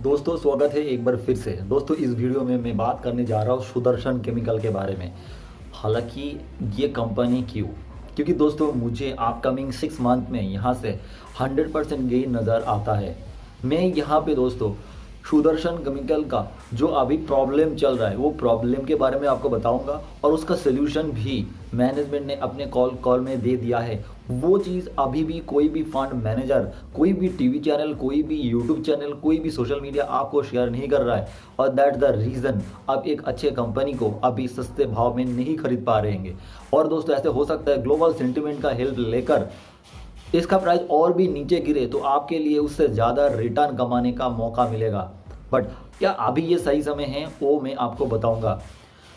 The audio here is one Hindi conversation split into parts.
दोस्तों स्वागत है एक बार फिर से। दोस्तों इस वीडियो में मैं बात करने जा रहा हूँ सुदर्शन केमिकल के बारे में। हालांकि ये कंपनी क्योंकि दोस्तों मुझे अपकमिंग 6 मंथ में यहाँ से 100% गेन नज़र आता है। मैं यहाँ पे दोस्तों सुदर्शन केमिकल का जो अभी प्रॉब्लम चल रहा है वो प्रॉब्लम के बारे में आपको बताऊंगा और उसका सलूशन भी मैनेजमेंट ने अपने कॉल में दे दिया है। वो चीज़ अभी भी कोई भी फंड मैनेजर, कोई भी टीवी चैनल, कोई भी यूट्यूब चैनल, कोई भी सोशल मीडिया आपको शेयर नहीं कर रहा है और दैट द रीज़न आप एक अच्छे कंपनी को अभी सस्ते भाव में नहीं खरीद पा रहे हैं। और दोस्तों ऐसे हो सकता है ग्लोबल सेंटिमेंट का हेल्प लेकर इसका प्राइस और भी नीचे गिरे तो आपके लिए उससे ज़्यादा रिटर्न कमाने का मौका मिलेगा। बट क्या अभी ये सही समय है वो मैं आपको बताऊंगा।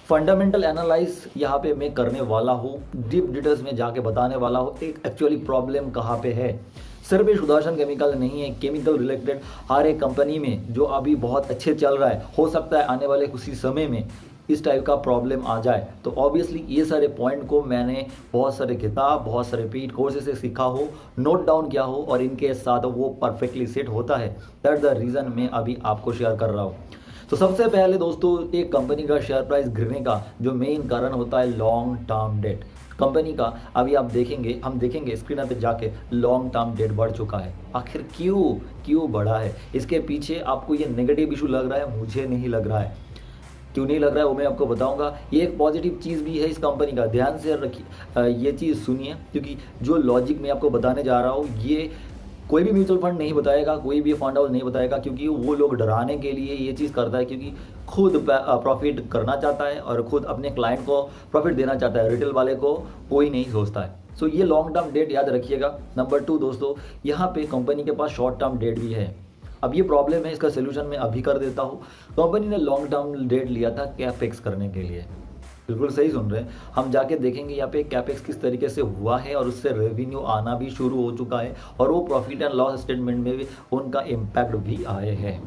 फंडामेंटल एनालाइज यहाँ पे मैं करने वाला हूँ, डीप डिटेल्स में जाके बताने वाला हूँ एक एक्चुअली प्रॉब्लम कहाँ पे है। सिर्फ ये सुदर्शन केमिकल नहीं है, केमिकल रिलेटेड हर एक कंपनी में जो अभी बहुत अच्छे चल रहा है, हो सकता है आने वाले कुछ समय में इस टाइप का प्रॉब्लम आ जाए। तो ऑब्वियसली ये सारे पॉइंट को मैंने बहुत सारे किताब, बहुत सारे पेड कोर्सेज से सीखा हो, नोट डाउन किया हो और इनके साथ वो परफेक्टली सेट होता है। दैट द रीज़न मैं अभी आपको शेयर कर रहा हूँ। तो सबसे पहले दोस्तों एक कंपनी का शेयर प्राइस गिरने का जो मेन कारण होता है लॉन्ग टर्म डेट। कंपनी का अभी हम देखेंगे स्क्रीन पे जाके लॉन्ग टर्म डेट बढ़ चुका है। आखिर क्यों बढ़ा है? इसके पीछे आपको ये नेगेटिव इशू लग रहा है, मुझे नहीं लग रहा है। क्यों नहीं लग रहा है वो मैं आपको बताऊंगा। ये एक पॉजिटिव चीज़ भी है इस कंपनी का, ध्यान से रखिए, ये चीज़ सुनिए, क्योंकि जो लॉजिक मैं आपको बताने जा रहा हूँ ये कोई भी म्यूचुअल फंड नहीं बताएगा, कोई भी फंड हाउस नहीं बताएगा, क्योंकि वो लोग डराने के लिए ये चीज़ करता है, क्योंकि खुद प्रॉफिट करना चाहता है और खुद अपने क्लाइंट को प्रॉफिट देना चाहता है। रिटेल वाले को कोई नहीं सोचता है। सो ये लॉन्ग टर्म डेट याद रखिएगा। नंबर 2 दोस्तों, यहाँ पे कंपनी के पास शॉर्ट टर्म डेट भी है। अब ये प्रॉब्लम है, इसका सोल्यूशन मैं अभी कर देता हूँ। कंपनी ने लॉन्ग टर्म डेट लिया था कैपेक्स करने के लिए। बिल्कुल सही सुन रहे हैं। हम जाके देखेंगे यहाँ पे कैपेक्स किस तरीके से हुआ है और उससे रेवेन्यू आना भी शुरू हो चुका है और वो प्रॉफिट एंड लॉस स्टेटमेंट में भी उनका इम्पैक्ट भी आए हैं।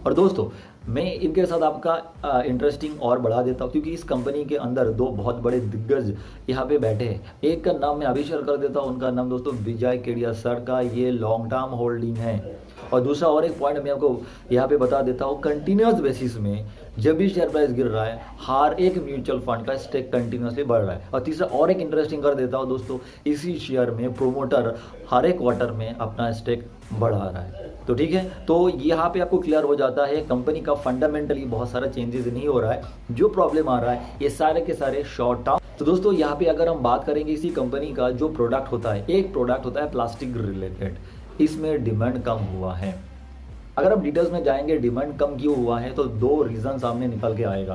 और दोस्तों मैं इनके साथ आपका इंटरेस्टिंग और बढ़ा देता हूँ, क्योंकि इस कंपनी के अंदर 2 बहुत बड़े दिग्गज यहाँ पे बैठे हैं। एक का नाम मैं अभी शेयर कर देता हूँ, उनका नाम दोस्तों विजय केडिया सर का ये लॉन्ग टर्म होल्डिंग है। और दूसरा और एक पॉइंट मैं आपको यहाँ पे बता देता हूँ, कंटिन्यूस बेसिस में जब भी शेयर प्राइस गिर रहा है हर एक म्यूचुअल फंड का स्टेक कंटिन्यूसली बढ़ रहा है। और तीसरा और एक इंटरेस्टिंग कर देता हूँ दोस्तों, इसी शेयर में प्रोमोटर हर एक क्वार्टर में अपना स्टेक बढ़ा रहा है। तो ठीक है, तो यहाँ पे आपको क्लियर हो जाता है कंपनी का फंडामेंटली बहुत सारा चेंजेस नहीं हो रहा है। जो प्रॉब्लम आ रहा है ये सारे के सारे शॉर्ट टर्म। तो दोस्तों यहाँ पे अगर हम बात करेंगे इसी कंपनी का जो प्रोडक्ट होता है, एक प्रोडक्ट होता है प्लास्टिक रिलेटेड, इसमें डिमांड कम हुआ है। अगर आप डिटेल्स में जाएंगे डिमांड कम क्यों हुआ है तो 2 रीज़न सामने निकल के आएगा।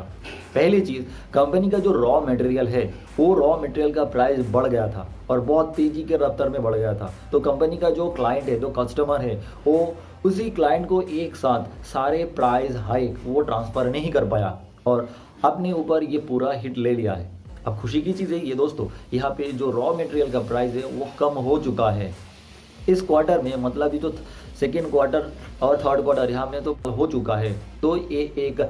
पहली चीज़, कंपनी का जो रॉ मटेरियल है वो रॉ मटेरियल का प्राइस बढ़ गया था और बहुत तेज़ी के रफ्तार में बढ़ गया था। तो कंपनी का जो क्लाइंट है, जो कस्टमर है, वो उसी क्लाइंट को एक साथ सारे प्राइस हाइक वो ट्रांसफ़र नहीं कर पाया और अपने ऊपर ये पूरा हिट ले लिया है। अब खुशी की चीज़ है ये दोस्तों, यहाँ पे जो रॉ मटेरियल का प्राइस है वो कम हो चुका है इस क्वार्टर में, मतलब ये जो सेकेंड क्वार्टर और थर्ड क्वार्टर यहाँ में तो हो चुका है। तो ये एक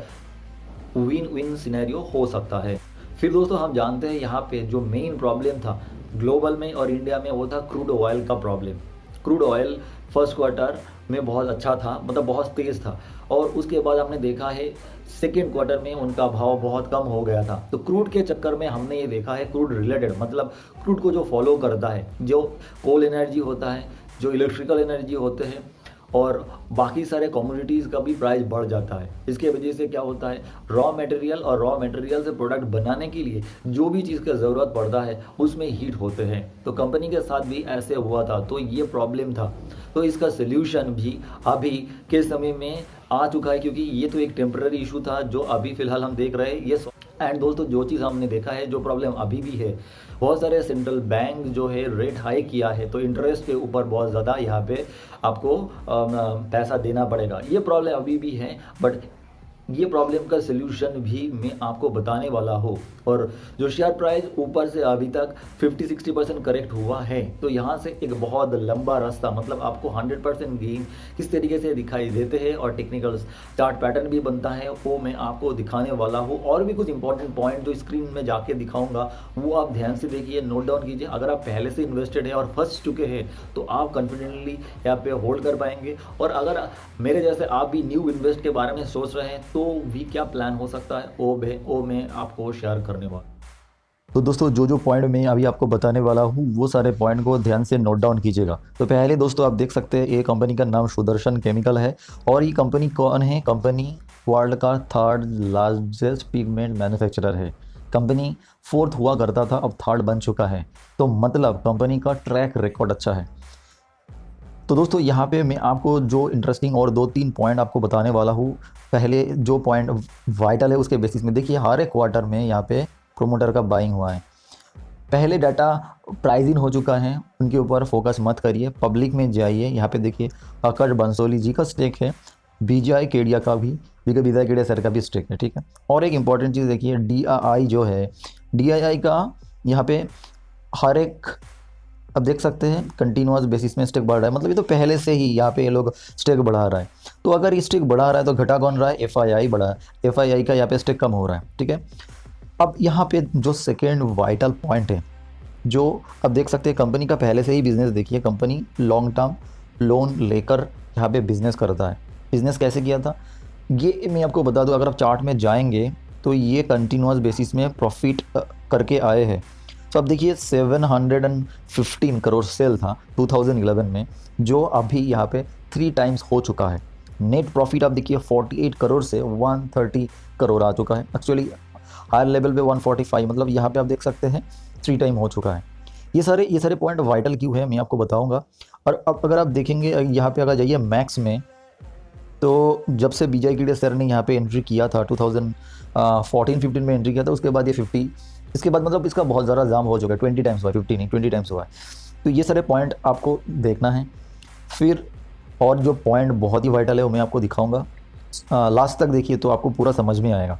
विन विन सिनेरियो हो सकता है। फिर दोस्तों हम जानते हैं यहाँ पे जो मेन प्रॉब्लम था ग्लोबल में और इंडिया में वो था क्रूड ऑयल का problem. Crude oil first quarter में बहुत अच्छा था, मतलब बहुत तेज़ था, और उसके बाद हमने देखा है सेकेंड क्वार्टर में उनका भाव बहुत कम हो गया था। तो क्रूड के चक्कर में हमने ये देखा है क्रूड रिलेटेड, मतलब क्रूड को जो फॉलो करता है, जो कोल एनर्जी होता है, जो इलेक्ट्रिकल एनर्जी होते हैं और बाकी सारे कमोडिटीज़ का भी प्राइस बढ़ जाता है। इसके वजह से क्या होता है, रॉ मटेरियल और रॉ मटेरियल से प्रोडक्ट बनाने के लिए जो भी चीज़ का ज़रूरत पड़ता है उसमें हीट होते हैं। तो कंपनी के साथ भी ऐसे हुआ था, तो ये प्रॉब्लम था। तो इसका सल्यूशन भी अभी के समय में आ चुका है, क्योंकि ये तो एक टेम्पररी इशू था जो अभी फ़िलहाल हम देख रहे हैं ये। एंड दोस्तों जो चीज़ हमने देखा है, जो प्रॉब्लम अभी भी है, बहुत सारे सेंट्रल बैंक जो है रेट हाई किया है, तो इंटरेस्ट के ऊपर बहुत ज़्यादा यहाँ पे आपको पैसा देना पड़ेगा। ये प्रॉब्लम अभी भी है, बट ये प्रॉब्लम का सलूशन भी मैं आपको बताने वाला हूँ। और जो शेयर प्राइस ऊपर से अभी तक 50-60% करेक्ट हुआ है, तो यहाँ से एक बहुत लंबा रास्ता, मतलब आपको 100% गेन किस तरीके से दिखाई देते हैं और टेक्निकल चार्ट पैटर्न भी बनता है, वो मैं आपको दिखाने वाला हूँ। और भी कुछ इंपॉर्टेंट पॉइंट जो स्क्रीन में जाके दिखाऊंगा, वो आप ध्यान से देखिए, नोट डाउन कीजिए। अगर आप पहले से इन्वेस्टेड है और फंस चुके हैं तो आप कॉन्फिडेंटली यहाँ पे होल्ड कर पाएंगे। और अगर मेरे जैसे आप भी न्यू इन्वेस्ट के बारे में सोच रहे हैं तो भी क्या प्लान हो सकता है, वो मैं आपको शेयर करने वाला। तो दोस्तों जो पॉइंट मैं अभी आपको बताने वाला हूँ, वो सारे पॉइंट को ध्यान से नोट डाउन कीजिएगा। तो पहले दोस्तों आप देख सकते हैं, ये कंपनी का नाम सुदर्शन केमिकल है। और ये कंपनी कौन है? कंपनी वर्ल्ड का 3rd लार्जेस्ट पिगमेंट मैन्युफैक्चरर है। कंपनी 4th हुआ करता था, अब 3rd बन चुका है। तो मतलब कंपनी का ट्रैक रिकॉर्ड अच्छा है। तो दोस्तों यहाँ पे मैं आपको जो इंटरेस्टिंग और 2-3 पॉइंट आपको बताने वाला हूँ। पहले जो पॉइंट वाइटल है उसके बेसिस में देखिए, हर एक क्वार्टर में यहाँ पे प्रोमोटर का बाइंग हुआ है। पहले डाटा प्राइजिंग हो चुका है, उनके ऊपर फोकस मत करिए, पब्लिक में जाइए। यहाँ पे देखिए आकाश बंसोली जी का स्टेक है, विजय केडिया का भी, विजय केडिया सर का भी स्टेक है, ठीक है। और एक इंपॉर्टेंट चीज़ देखिए, DII जो है, DII का यहाँ पे हर एक, अब देख सकते हैं कंटिन्यूअस बेसिस में स्टेक बढ़ रहा है। मतलब ये तो पहले से ही यहाँ पे ये लोग स्टेक बढ़ा रहा है। तो अगर ये स्टेक बढ़ा रहा है तो घटा कौन रहा है? FII बढ़ा है। FII का यहाँ पे स्टेक कम हो रहा है, ठीक है। अब यहाँ पे जो सेकेंड वाइटल पॉइंट है, जो अब देख सकते हैं कंपनी का पहले से ही बिजनेस देखिए, कंपनी लॉन्ग टर्म लोन लेकर यहाँ पे बिजनेस करता है। बिजनेस कैसे किया था ये मैं आपको बता दूँ। अगर आप चार्ट में जाएंगे तो ये कंटिन्यूअस बेसिस में प्रॉफिट करके आए हैं। तो अब देखिए 715 करोड़ सेल था 2011 में, जो अभी यहाँ पे 3 टाइम्स हो चुका है। नेट प्रॉफिट आप देखिए 48 करोड़ से 130 करोड़ आ चुका है। एक्चुअली हायर लेवल पे 145, मतलब यहाँ पे आप देख सकते हैं 3 टाइम हो चुका है। ये सारे पॉइंट वाइटल क्यों है मैं आपको बताऊंगा। और अब अगर आप देखेंगे यहाँ पे अगर जाइए मैक्स में, तो जब से विजय केडिया सर ने यहाँ पे एंट्री किया था 2014-15 में एंट्री किया था, उसके बाद ये 50, इसके बाद मतलब इसका बहुत ज़्यादा जाम हो चुका है। 20 टाइम्स हुआ, 50 नहीं 20 टाइम्स हुआ है। तो ये सारे पॉइंट आपको देखना है। फिर और जो पॉइंट बहुत ही वाइटल है वो मैं आपको दिखाऊंगा, लास्ट तक देखिए तो आपको पूरा समझ में आएगा।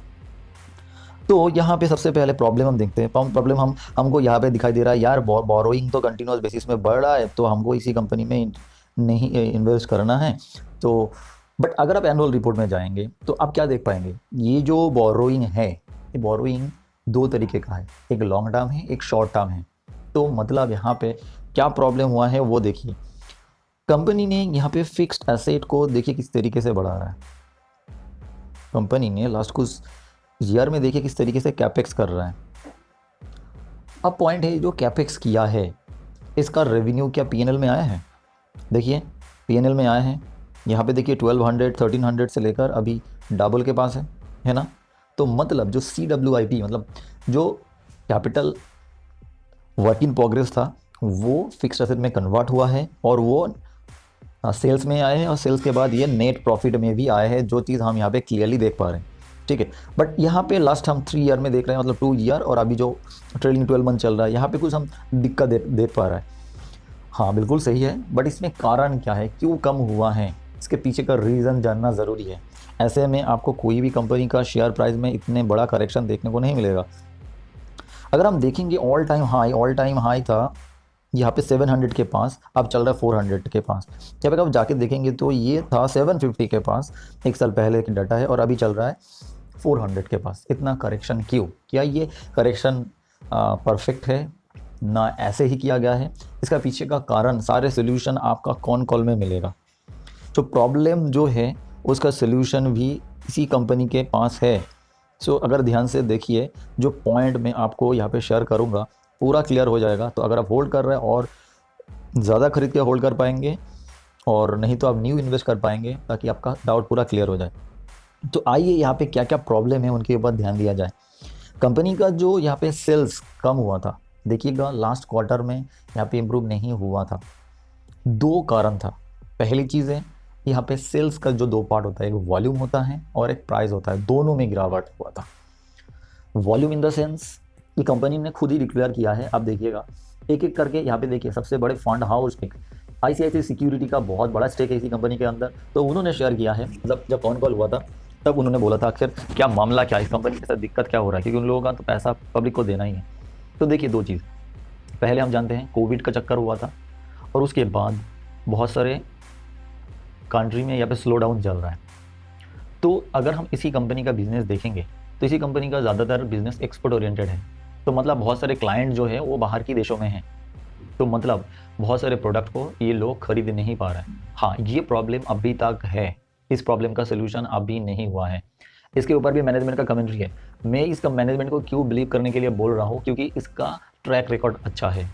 तो यहाँ पे सबसे पहले प्रॉब्लम हम देखते हैं। प्रॉब्लम हमको यहाँ पे दिखाई दे रहा है, यार बोरोइंग तो कंटिन्यूस बेसिस में बढ़ रहा है, तो हमको इसी कंपनी में नहीं इन्वेस्ट करना है। तो बट अगर आप एनुअल रिपोर्ट में जाएंगे तो आप क्या देख पाएंगे, ये जो बोरोइंग है, ये बोरोइंग 2 तरीके का है, एक लॉन्ग टर्म है, एक शॉर्ट टर्म है। तो मतलब यहाँ पे क्या प्रॉब्लम हुआ है वो देखिए। कंपनी ने यहाँ पे फिक्स्ड एसेट को देखिए किस तरीके से बढ़ा रहा है। कंपनी ने लास्ट कुछ ईयर में देखिए किस तरीके से कैपेक्स कर रहा है। अब पॉइंट है, जो कैपेक्स किया है इसका रेवेन्यू क्या PNL में आया है? देखिए PNL में आया है। यहाँ पे देखिए 1200-1300 से लेकर अभी डबल के पास है ना। तो मतलब जो CWIP, मतलब जो कैपिटल वर्क इन प्रोग्रेस था, वो फिक्स्ड एसेट में कन्वर्ट हुआ है और वो सेल्स में आए हैं, और सेल्स के बाद ये नेट प्रॉफिट में भी आए हैं, जो चीज़ हम यहाँ पे क्लियरली देख पा रहे हैं, ठीक है। बट यहाँ पे लास्ट हम 3 ईयर में देख रहे हैं, मतलब 2 ईयर और अभी जो ट्रेलिंग 12 मंथ चल रहा है, यहाँ पे कुछ हम दिक्कत देख पा रहा है। हाँ बिल्कुल सही है, बट इसमें कारण क्या है, क्यों कम हुआ है, इसके पीछे का रीज़न जानना ज़रूरी है। ऐसे में आपको कोई भी कंपनी का शेयर प्राइस में इतने बड़ा करेक्शन देखने को नहीं मिलेगा। अगर हम देखेंगे ऑल टाइम हाई था यहाँ पे 700 के पास, अब चल रहा है 400 के पास। जब आप जाके देखेंगे तो ये था 750 के पास, 1 साल पहले की डाटा है, और अभी चल रहा है 400 के पास। इतना करेक्शन क्यों? क्या ये करेक्शन परफेक्ट है? ना ऐसे ही किया गया है। इसका पीछे का कारण, सारे सोल्यूशन आपका कौन कॉल में मिलेगा। जो प्रॉब्लम जो है उसका सोल्यूशन भी इसी कंपनी के पास है। सो अगर ध्यान से देखिए, जो पॉइंट मैं आपको यहाँ पे शेयर करूँगा पूरा क्लियर हो जाएगा। तो अगर आप होल्ड कर रहे हैं और ज़्यादा खरीद के होल्ड कर पाएंगे, और नहीं तो आप न्यू इन्वेस्ट कर पाएंगे, ताकि आपका डाउट पूरा क्लियर हो जाए। तो आइए यहाँ पे क्या क्या प्रॉब्लम है उनके ऊपर ध्यान दिया जाए। कंपनी का जो यहाँ पे सेल्स कम हुआ था, देखिएगा लास्ट क्वार्टर में यहाँ पे इम्प्रूव नहीं हुआ था। 2 कारण था। पहली चीज़ है, यहाँ पे सेल्स का जो 2 पार्ट होता है, एक वॉल्यूम होता है और एक प्राइस होता है, दोनों में गिरावट हुआ था। वॉल्यूम इन द सेंस, ये कंपनी ने खुद ही डिक्लेयर किया है। आप देखिएगा एक एक करके, यहाँ पे देखिए सबसे बड़े फंड हाउस ICICI सिक्योरिटी का बहुत बड़ा स्टेक है इसी कंपनी के अंदर, तो उन्होंने शेयर किया है। मतलब जब कॉन कॉल हुआ था तब उन्होंने बोला था आखिर क्या मामला क्या है, इस कंपनी के साथ दिक्कत क्या हो रहा है, क्योंकि उन लोगों का तो पैसा पब्लिक को देना ही है। तो देखिए दो चीज़, पहले हम जानते हैं कोविड का चक्कर हुआ था और उसके बाद बहुत सारे कंट्री में यहाँ पे स्लो डाउन चल रहा है। तो अगर हम इसी कंपनी का बिजनेस देखेंगे तो इसी कंपनी का ज़्यादातर बिजनेस एक्सपोर्ट ओरिएंटेड है। तो मतलब बहुत सारे क्लाइंट जो है वो बाहर की देशों में हैं। तो मतलब बहुत सारे प्रोडक्ट को ये लोग खरीद नहीं पा रहे हैं। हाँ, ये प्रॉब्लम अभी तक है, इस प्रॉब्लम का सोल्यूशन अभी नहीं हुआ है। इसके ऊपर भी मैनेजमेंट का कमेंट्री है। मैं इसका मैनेजमेंट को क्यों बिलीव करने के लिए बोल रहा हूँ, क्योंकि इसका ट्रैक रिकॉर्ड अच्छा है।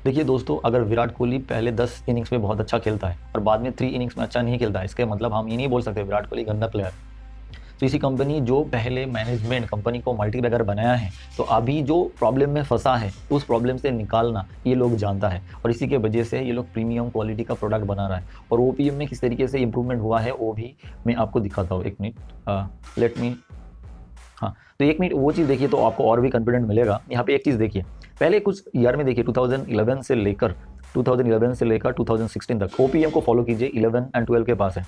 देखिए दोस्तों, अगर विराट कोहली पहले 10 इनिंग्स में बहुत अच्छा खेलता है और बाद में 3 इनिंग्स में अच्छा नहीं खेलता है, इसके मतलब हम ये नहीं बोल सकते विराट कोहली गंदा प्लेयर। तो इसी कंपनी जो पहले मैनेजमेंट कंपनी को मल्टीबैगर बनाया है, तो अभी जो प्रॉब्लम में फंसा है उस प्रॉब्लम से निकालना ये लोग जानता है और इसी के वजह से ये लोग प्रीमियम क्वालिटी का प्रोडक्ट बना रहा है। और ओपीएम में किस तरीके से इंप्रूवमेंट हुआ है वो भी मैं आपको दिखाता हूँ। 1 मिनट, लेट मी, हाँ, तो 1 मिनट वो चीज़ देखिए तो आपको और भी कॉन्फिडेंट मिलेगा। यहाँ पे एक चीज़ देखिए, पहले कुछ ईयर में देखिए 2011 से लेकर 2016 तक ओपीएम को फॉलो कीजिए, 11 और 12 के पास है।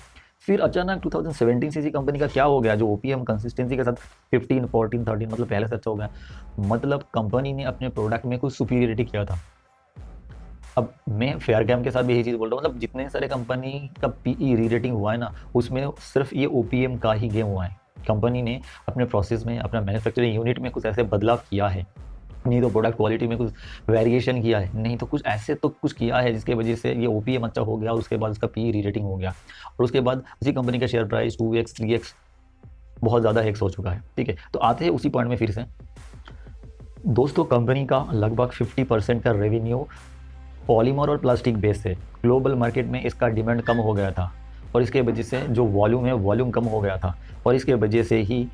फिर अचानक 2017 से इसी कंपनी का क्या हो गया, जो ओपीएम कंसिस्टेंसी के साथ 15, 14, 13 मतलब पहले से अच्छा हो गया। मतलब कंपनी ने अपने प्रोडक्ट में कुछ सुपीरियरिटी किया था। अब मैं फेयर गेम के साथ भी यही चीज़ बोल रहा हूँ, मतलब जितने सारे कंपनी का पीई री रेटिंग हुआ है ना, उसमें सिर्फ ये ओपीएम का ही गेम हुआ है। कंपनी ने अपने प्रोसेस में, अपना मैन्युफैक्चरिंग यूनिट में कुछ ऐसे बदलाव किया है, नहीं तो प्रोडक्ट क्वालिटी में कुछ वेरिएशन किया है, नहीं तो कुछ ऐसे तो कुछ किया है जिसके वजह से ये ओपीएम अच्छा हो गया। उसके बाद उसका पी री रेटिंग हो गया और उसके बाद उसी कंपनी का शेयर प्राइस 2x 3x बहुत ज़्यादा एक्स हो चुका है। ठीक है, तो आते हैं उसी पॉइंट में फिर से। दोस्तों, कंपनी का लगभग 50% का रेवेन्यू पॉलीमर और प्लास्टिक बेस है। ग्लोबल मार्केट में इसका डिमांड कम हो गया था और इसके वजह से जो वॉल्यूम है वॉल्यूम कम हो गया था और इसके वजह से ही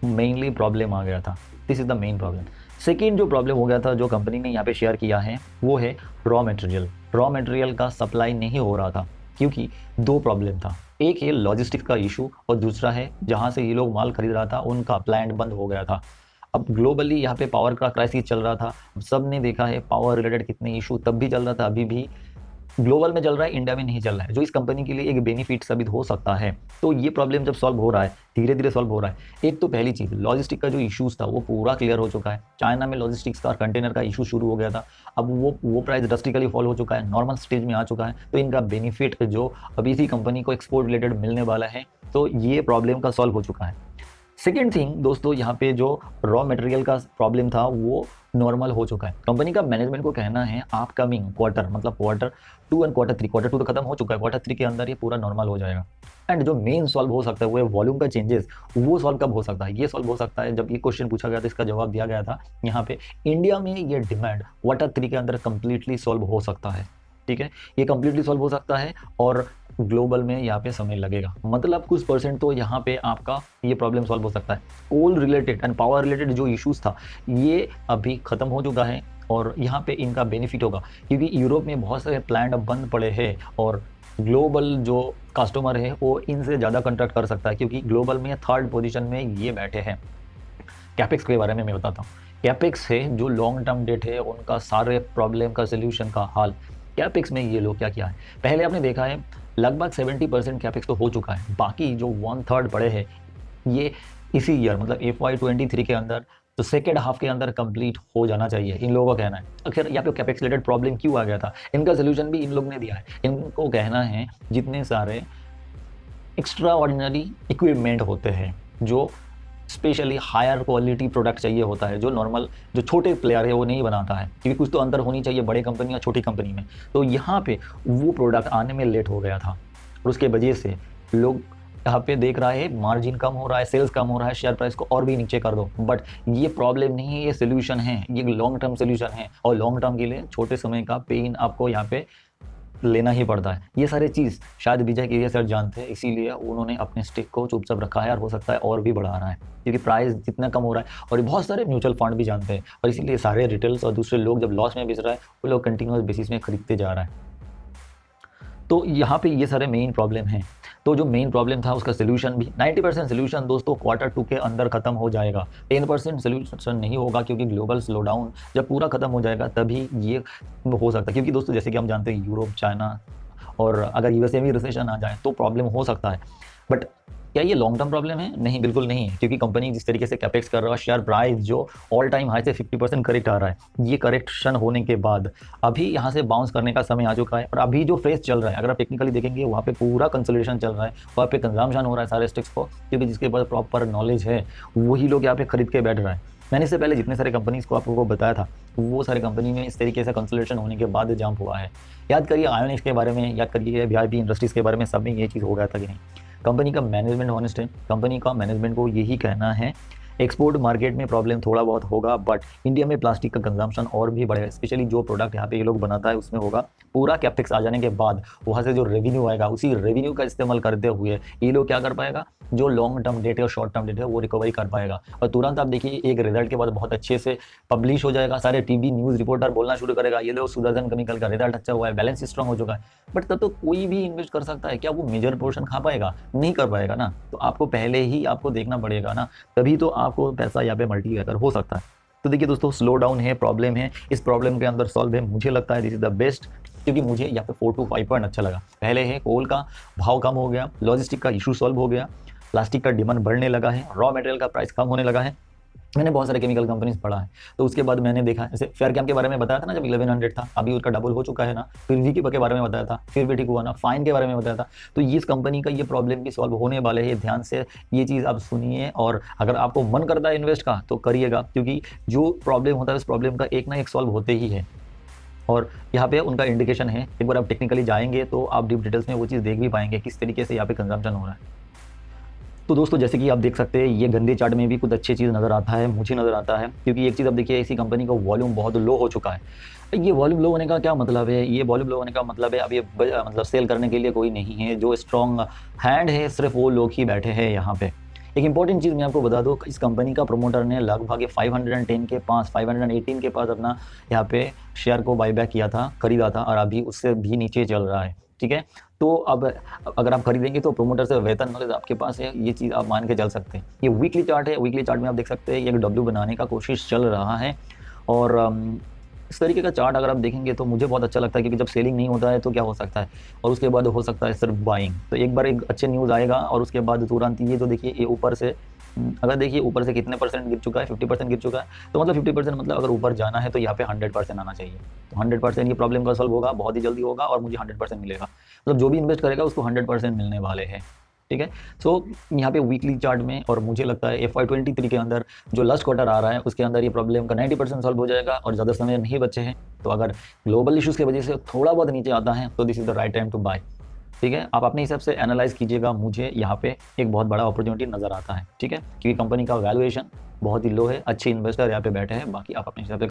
मेनली प्रॉब्लम आ गया था। This is the main problem. Second जो प्रॉब्लम हो गया था, जो कंपनी ने यहाँ पे शेयर किया है, वो है रॉ मटेरियल। रॉ मटेरियल का सप्लाई नहीं हो रहा था क्योंकि दो प्रॉब्लम था। एक है लॉजिस्टिक्स का इशू और दूसरा है जहाँ से ये लोग माल खरीद रहा था उनका प्लांट बंद हो गया था। अब ग्लोबली यहाँ पे पावर का क्राइसिस चल रहा था। सब ने देखा है पावर रिलेटेड कितने इशू तब भी चल रहा था, अभी भी ग्लोबल में चल रहा है, इंडिया में नहीं चल रहा है, जो इस कंपनी के लिए एक बेनिफिट साबित हो सकता है। तो ये प्रॉब्लम जब सॉल्व हो रहा है, धीरे धीरे सॉल्व हो रहा है। एक तो पहली चीज़, लॉजिस्टिक का जो इशूज़ था वो पूरा क्लियर हो चुका है। चाइना में लॉजिस्टिक्स का कंटेनर का इशू शुरू हो गया था, अब वो प्राइस ड्रास्टिकली फॉल हो चुका है, नॉर्मल स्टेज में आ चुका है। तो इनका बेनिफिट जो अभी इसी कंपनी को एक्सपोर्ट रिलेटेड मिलने वाला है, तो ये प्रॉब्लम का सॉल्व हो चुका है। सेकेंड थिंग दोस्तों, यहाँ पे जो रॉ मटेरियल का प्रॉब्लम था वो नॉर्मल हो चुका है। कंपनी का मैनेजमेंट को कहना है अपकमिंग क्वार्टर, मतलब Q2 एंड Q3, Q2 तो खत्म हो चुका है, Q3 के अंदर ये पूरा नॉर्मल हो जाएगा। एंड जो मेन सॉल्व हो सकता है वो है वॉल्यूम का चेंजेस। वो सॉल्व कब हो सकता है? ये सॉल्व हो सकता है जब ये क्वेश्चन पूछा गया था, इसका जवाब दिया गया था यहाँ पे, इंडिया में ये डिमांड Q3 के अंदर कंप्लीटली सॉल्व हो सकता है। ठीक है, ये कंप्लीटली सॉल्व हो सकता है और ग्लोबल में यहाँ पे समय लगेगा, मतलब कुछ परसेंट तो यहाँ पे आपका ये प्रॉब्लम सॉल्व हो सकता है। कोल रिलेटेड एंड पावर रिलेटेड जो इश्यूज था ये अभी ख़त्म हो चुका है और यहाँ पे इनका बेनिफिट होगा, क्योंकि यूरोप में बहुत सारे प्लांट अब बंद पड़े हैं और ग्लोबल जो कस्टमर है वो इनसे ज़्यादा कॉन्ट्रैक्ट कर सकता है, क्योंकि ग्लोबल में 3rd पोजीशन में ये बैठे हैं। कैपेक्स के बारे में मैं बताता हूँ। कैपेक्स है जो लॉन्ग टर्म डेट है, उनका सारे प्रॉब्लम का सोल्यूशन का हाल कैपेक्स में ये लोग क्या किया है। पहले आपने देखा है लगभग 70% कैपेक्स तो हो चुका है, बाकी जो 1/3 पड़े हैं ये इसी ईयर मतलब FY23 के अंदर, तो सेकेंड हाफ के अंदर कंप्लीट हो जाना चाहिए, इन लोगों का कहना है। आखिर यहाँ पे कैपेक्स रिलेटेड प्रॉब्लम क्यों आ गया था, इनका सोल्यूशन भी इन लोग ने दिया है। इनको कहना है जितने सारे एक्स्ट्रा ऑर्डिनरी इक्विपमेंट होते हैं, जो स्पेशली हायर क्वालिटी प्रोडक्ट चाहिए होता है, जो नॉर्मल जो छोटे प्लेयर है वो नहीं बनाता है, क्योंकि कुछ तो अंतर होनी चाहिए बड़े कंपनी और छोटी कंपनी में। तो यहाँ पे वो प्रोडक्ट आने में लेट हो गया था और उसके वजह से लोग यहाँ पे देख रहा है मार्जिन कम हो रहा है, सेल्स कम हो रहा है, शेयर प्राइस को और भी नीचे कर दो। बट ये प्रॉब्लम नहीं है, ये सोल्यूशन है, ये लॉन्ग टर्म सोल्यूशन है और लॉन्ग टर्म के लिए छोटे समय का पेन आपको यहाँ पे लेना ही पड़ता है। ये सारे चीज़ शायद विजय केरिया सर जानते हैं, इसीलिए उन्होंने अपने स्टिक को चुपचाप रखा है और हो सकता है और भी बढ़ा रहा है, क्योंकि प्राइस जितना कम हो रहा है। और बहुत सारे म्यूचुअल फंड भी जानते हैं और इसीलिए सारे रिटेल्स और दूसरे लोग जब लॉस में बेच रहा है वो लोग कंटिन्यूस बेसिस में खरीदते जा रहा है। तो यहाँ पे ये सारे मेन प्रॉब्लम हैं। तो जो मेन प्रॉब्लम था उसका सोल्यूशन भी 90% सोल्यूशन दोस्तों Q2 के अंदर खत्म हो जाएगा। 10% सोल्यूशन नहीं होगा, क्योंकि ग्लोबल स्लोडाउन जब पूरा खत्म हो जाएगा तभी ये हो सकता है। क्योंकि दोस्तों जैसे कि हम जानते हैं यूरोप, चाइना और अगर USA में रिसेशन आ जाए तो प्रॉब्लम हो सकता है। बट क्या ये लॉन्ग टर्म प्रॉब्लम है? नहीं, बिल्कुल नहीं है, क्योंकि कंपनी जिस तरीके से कैपेक्स कर रहा है, शेयर प्राइस जो ऑल टाइम हाई से 50% करेक्ट आ रहा है, ये करेक्शन होने के बाद अभी यहाँ से बाउंस करने का समय आ चुका है। और अभी जो फेज चल रहा है, अगर आप टेक्निकली देखेंगे, वहाँ पे पूरा कंसोलिडेशन चल रहा है, वहाँ पे कंजम्पशन हो रहा है सारे स्टॉक्स को, क्योंकि जिसके पास प्रॉपर नॉलेज है वही लोग यहाँ पे खरीद के बैठ रहा है। मैंने इससे पहले जितने सारे कंपनीज को आपको बताया था, वो सारे कंपनी में इस तरीके से कंसोलिडेशन होने के बाद जंप हुआ है। याद करिए आयोनिक्स के बारे में, याद करिए वीआईपी इंडस्ट्रीज के बारे में, सब में ये चीज़ हो गया था कि नहीं। कंपनी का मैनेजमेंट ऑनेस्ट है, कंपनी का मैनेजमेंट को यही कहना है एक्सपोर्ट मार्केट में प्रॉब्लम थोड़ा बहुत होगा, बट इंडिया में प्लास्टिक का कंजम्पशन और भी बढ़ेगा, स्पेशली जो प्रोडक्ट यहाँ पे ये लोग बनाता है उसमें होगा। पूरा कैपेक्स आ जाने के बाद वहाँ से जो रेवेन्यू आएगा, उसी रेवेन्यू का इस्तेमाल करते हुए ये लोग क्या कर पाएगा, जो लॉन्ग टर्म डेट है और शॉर्ट टर्म डेट है वो रिकवरी कर पाएगा। और तुरंत आप देखिए एक रिजल्ट के बाद बहुत अच्छे से पब्लिश हो जाएगा, सारे टीवी न्यूज़ रिपोर्टर बोलना शुरू करेगा, ये लोग सुदर्शन केमिकल का रिजल्ट अच्छा हुआ है, बैलेंस स्ट्रॉन्ग हो चुका है। बट तब तो कोई भी इन्वेस्ट कर सकता है, क्या वो मेजर पोर्शन खा पाएगा? नहीं कर पाएगा ना। तो आपको पहले ही आपको देखना पड़ेगा ना, तभी तो आपको पैसा यहाँ पे मल्टीप्लाई हो सकता है। तो देखिए दोस्तों, स्लो डाउन है, प्रॉब्लम है, इस प्रॉब्लम के अंदर सॉल्व है। मुझे लगता है दिस इज द बेस्ट, क्योंकि मुझे यहाँ पे 4 to 5 पॉइंट अच्छा लगा। पहले है कोल का भाव कम हो गया, लॉजिस्टिक का इशू सॉल्व हो गया, प्लास्टिक का डिमांड बढ़ने लगा है, रॉ मटेरियल का प्राइस कम होने लगा है। मैंने बहुत सारे केमिकल कंपनीज पढ़ा है, तो उसके बाद मैंने देखा, जैसे फेयरकैम के बारे में बताया था ना, जब 1100 था, अभी उसका डबल हो चुका है ना। फिर वी के बारे में बताया था, फिर भी ठीक हुआ ना। फाइन के बारे में बताया था। तो ये इस कंपनी का ये प्रॉब्लम भी सॉल्व होने वाले है। ध्यान से ये चीज़ आप सुनिए, और अगर आपको मन करता है इन्वेस्ट का तो करिएगा, क्योंकि जो प्रॉब्लम होता है उस प्रॉब्लम का एक ना एक सॉल्व होते ही है। और यहाँ पे उनका इंडिकेशन है, एक बार आप टेक्निकली जाएंगे तो आप डीप डिटेल्स में वो चीज़ देख भी पाएंगे किस तरीके से यहाँ पे कंजम्पशन हो रहा है। तो दोस्तों, जैसे कि आप देख सकते हैं, ये गंदे चार्ट में भी कुछ अच्छी चीज़ नज़र आता है, मुझे नज़र आता है, क्योंकि एक चीज़ आप देखिए, इसी कंपनी का वॉल्यूम बहुत लो हो चुका है। ये वॉल्यूम लो होने का क्या मतलब है? ये वॉल्यूम लो होने का मतलब है अब ये मतलब सेल करने के लिए कोई नहीं है, जो स्ट्रॉन्ग हैंड है सिर्फ वो लोग ही बैठे हैं यहाँ पे। एक इंपॉर्टेंट चीज़ मैं आपको बता दूँ, इस कंपनी का प्रमोटर ने लगभग 510 के पास, 518 के पास अपना यहाँ पे शेयर को बाईबैक किया था, खरीदा था, और अभी उससे भी नीचे चल रहा है। ठीक है, तो अब अगर आप खरीदेंगे तो प्रोमोटर से वेतन नॉलेज आपके पास है, ये चीज़ आप मान के चल सकते हैं। ये वीकली चार्ट है, वीकली चार्ट में आप देख सकते हैं, ये एक डब्ल्यू बनाने का कोशिश चल रहा है। और इस तरीके का चार्ट अगर आप देखेंगे तो मुझे बहुत अच्छा लगता है, क्योंकि जब सेलिंग नहीं होता है तो क्या हो सकता है, और उसके बाद हो सकता है सिर्फ बाइंग। तो एक बार एक अच्छे न्यूज़ आएगा और उसके बाद तुरंत ये तो देखिए, ये ऊपर से अगर देखिए ऊपर से कितने परसेंट गिर चुका है, 50% गिर चुका है। तो मतलब 50% मतलब अगर ऊपर जाना है तो यहाँ पे 100% आना चाहिए। तो 100% ये प्रॉब्लम का सॉल्व होगा, बहुत ही जल्दी होगा, और मुझे 100% मिलेगा। मतलब जो भी इन्वेस्ट करेगा उसको 100% मिलने वाले हैं। ठीक है, सो यहाँ पे वीकली चार्ट में, और मुझे लगता है FY23 के अंदर जो लास्ट क्वार्टर आ रहा है उसके अंदर ये प्रॉब्लम का 90% सॉल्व हो जाएगा, और ज़्यादा समय नहीं बचे हैं। तो अगर ग्लोबल इश्यूज़ की वजह से थोड़ा बहुत नीचे आता है तो this is the right time to buy. ठीक है, आप अपने हिसाब से एनालाइज कीजिएगा, मुझे यहाँ पे एक बहुत बड़ा अपॉर्चुनिटी नज़र आता है। ठीक है, क्योंकि कंपनी का वैल्यूएशन बहुत ही लो है, अच्छे इन्वेस्टर यहाँ पे बैठे हैं, बाकी आप अपने हिसाब से